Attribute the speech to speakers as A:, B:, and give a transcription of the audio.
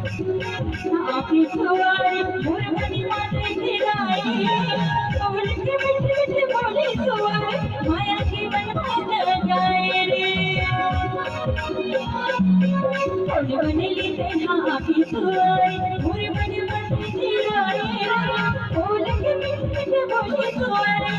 A: आपकी सुवारी मुरमनी माते खिलाए बोल के मीठे मीठे बोली सुवारी माया की बनवा जाए रे बोल बने लीते ना आपकी सुवारी मुरमनी माते खिलाए बोल के मीठे मीठे बोली सुवारी